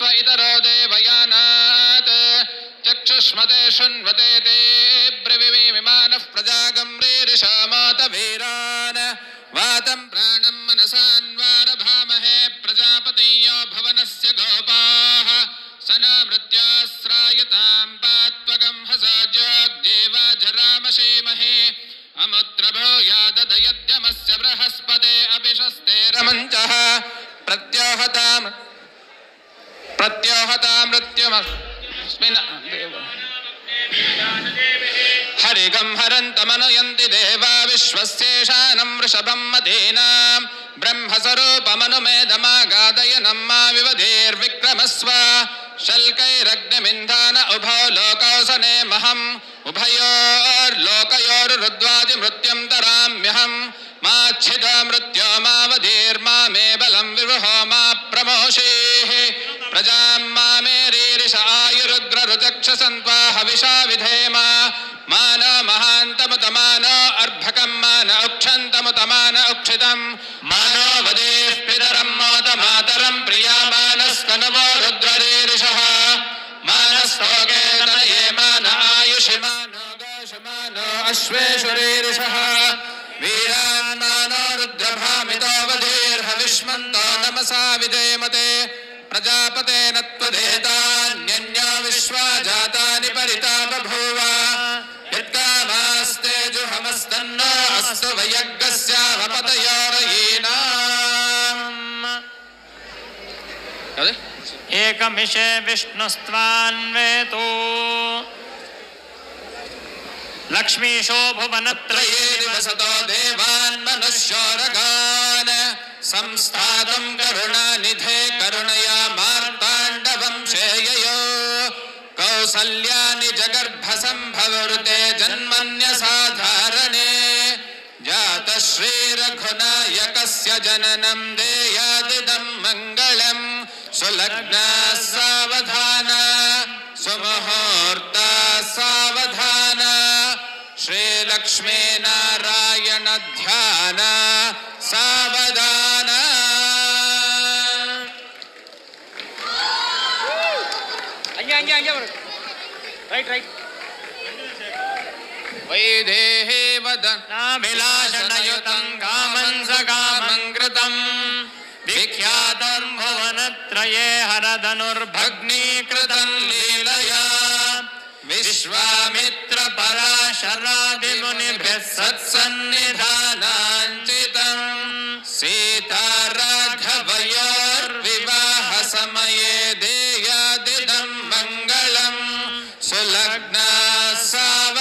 स्व इतरो देवयानात् चक्षुष्मते शृण्वते ते ब्रवीमि विमानः प्रजागम्रीरिषामोत वीरान् वातं प्राणं मनसान्वारभामहे प्रजापतियो भवनस्य गोपाः सनामृत्याश्रायतां पात्वगं हसजोग्देवा जरामशेमहे अमुत्रभो याददयद्यमस्य बृहस्पते अभिशस्ते रमञ्चः प्रत्योहता मृत्युमस्मिन् हरिगं हरन्तमनुयन्ति देवा विश्वस्येषानं वृषभं मदीनां ब्रह्मस्वरूपमनुमेदमागादयनं मा विवधीर्विक्रमस्व शल्कैरग्निमिन्धान उभौ लोकौ सनेमहम् उभयोर्लोकयोरुद्वादिमृत्युं तराम्यहम् माच्छिदो मृत्यो मावधीर्मा मे बलं विवृहो मा प्रमोषेः प्रजां मा मे रीरिष आयुरुग्ररुचक्षसन्त्वा हविषा विधेम मान महान्तमुतमानो अर्भकं मान उक्षन्तमुतमान उक्षितं मानो वदेः पितरं मोद मातरं प्रियामानस्तनवो रुद्ररीरिषः मानस्तोके तनये मान आयुषि मानो गोषमानो अश्वेषु रीरिषः वीरान् मानो रुद्रभामितो वधीर्हविष्मन्तो नमसा विधेमते प्रजापतेन त्वदेतान्यन्यो विश्वा जातानि परिता बभूव यत्कामास्ते जुहमस्तन्नो अस्तु वयज्ञस्यावपतयोरयीनाम् एकमिषे विष्णुस्त्वान्वेतो लक्ष्मीशो भुवनत्रये निवसतो देवान् मनुष्योरगान् संस्थातं करुणानिधे करुणया मार्ताण्डवं शेययो कौसल्यानि जगर्भसम्भवृते जन्मन्यसाधारणे जातः श्रीरघुनायकस्य जननं देयादिदं मङ्गलम् सुलग्ना सावधाना सुमुहूर्ता सावधाना श्रीलक्ष्मी नारायण ध्यान सावधान वैदेहे वदनाभिलाषणयुतं कामं सकामं कृतं विख्यातं भुवनत्रये हरधनुर्भग्नीकृतं लीलया विश्वामित्र पराशरादिमुनिभिः सत्सन्निधानाञ्चितं सीता राघवयोर्विवाह समये देयादिदं मङ्गलं सुलग्ना साव